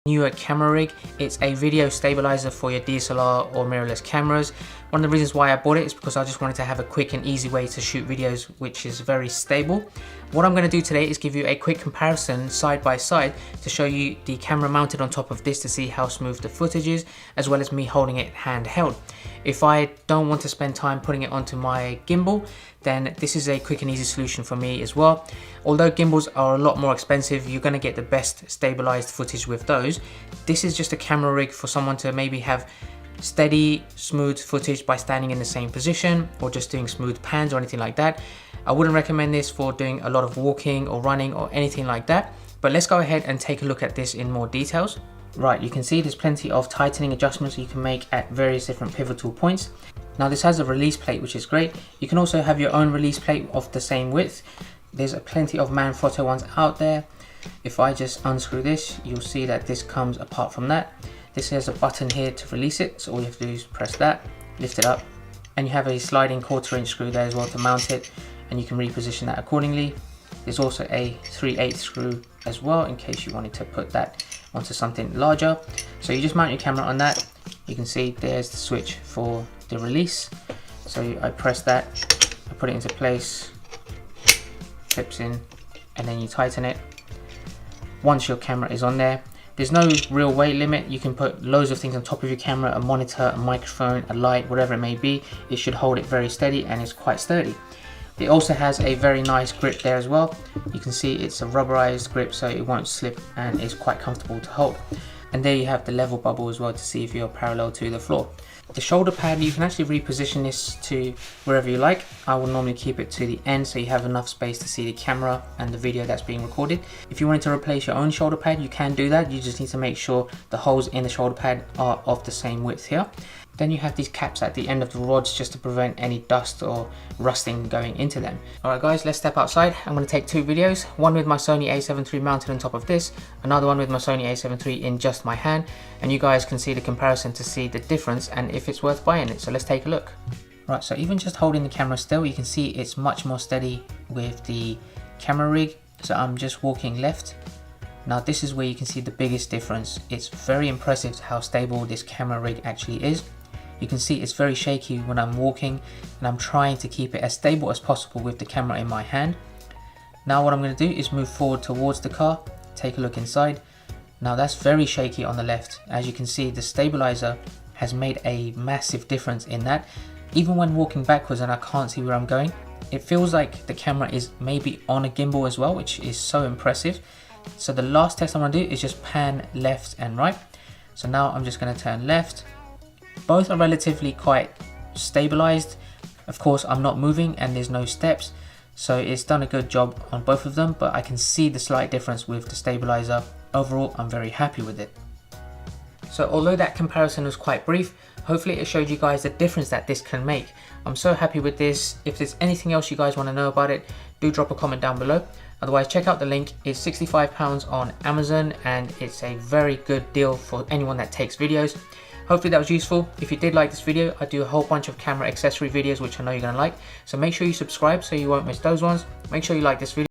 Neewer camera rig. It's a video stabilizer for your DSLR or mirrorless cameras. One of the reasons why I bought it is because I just wanted to have a quick and easy way to shoot videos which is very stable. What I'm going to do today is give you a quick comparison side by side to show you the camera mounted on top of this to see how smooth the footage is, as well as me holding it handheld. If I don't want to spend time putting it onto my gimbal, then this is a quick and easy solution for me as well. Although gimbals are a lot more expensive, you're going to get the best stabilized footage with those. This is just a camera rig for someone to maybe have steady, smooth footage by standing in the same position or just doing smooth pans or anything like that. I wouldn't recommend this for doing a lot of walking or running or anything like that. But let's go ahead and take a look at this in more details. Right, you can see there's plenty of tightening adjustments you can make at various different pivotal points. Now this has a release plate, which is great. You can also have your own release plate of the same width. There's plenty of Manfrotto ones out there. If I just unscrew this, you'll see that this comes apart from that. This has a button here to release it, so all you have to do is press that, lift it up, and you have a sliding 1/4" screw there as well to mount it, and you can reposition that accordingly. There's also a 3/8 screw as well in case you wanted to put that onto something larger. So you just mount your camera on that. You can see there's the switch for the release. So I press that, I put it into place, clips in, and then you tighten it. Once your camera is on there, there's no real weight limit. You can put loads of things on top of your camera, a monitor, a microphone, a light, whatever it may be. It should hold it very steady, and it's quite sturdy. It also has a very nice grip there as well. You can see it's a rubberized grip, so it won't slip and it's quite comfortable to hold. And there you have the level bubble as well to see if you're parallel to the floor. The shoulder pad, you can actually reposition this to wherever you like. I will normally keep it to the end so you have enough space to see the camera and the video that's being recorded. If you wanted to replace your own shoulder pad, you can do that. You just need to make sure the holes in the shoulder pad are of the same width here. Then you have these caps at the end of the rods just to prevent any dust or rusting going into them. Alright guys, let's step outside. I'm going to take two videos, one with my Sony a7 III mounted on top of this, another one with my Sony a7 III in just my hand, and you guys can see the comparison to see the difference and if it's worth buying it. So let's take a look. Right, so even just holding the camera still, you can see it's much more steady with the camera rig. So I'm just walking left. Now this is where you can see the biggest difference. It's very impressive how stable this camera rig actually is. You can see it's very shaky when I'm walking, and I'm trying to keep it as stable as possible with the camera in my hand. Now what I'm going to do is move forward towards the car, take a look inside. Now that's very shaky on the left. As you can see, the stabilizer has made a massive difference in that. Even when walking backwards and I can't see where I'm going, it feels like the camera is maybe on a gimbal as well, which is so impressive. So the last test I'm going to do is just pan left and right. So now I'm just going to turn left. Both are relatively quite stabilized. Of course, I'm not moving and there's no steps, so it's done a good job on both of them, but I can see the slight difference with the stabilizer. Overall, I'm very happy with it. So although that comparison was quite brief, hopefully it showed you guys the difference that this can make. I'm so happy with this. If there's anything else you guys want to know about it, do drop a comment down below. Otherwise, check out the link. It's £65 on Amazon, and it's a very good deal for anyone that takes videos. Hopefully that was useful. If you did like this video, I do a whole bunch of camera accessory videos which I know you're going to like. So make sure you subscribe so you won't miss those ones. Make sure you like this video.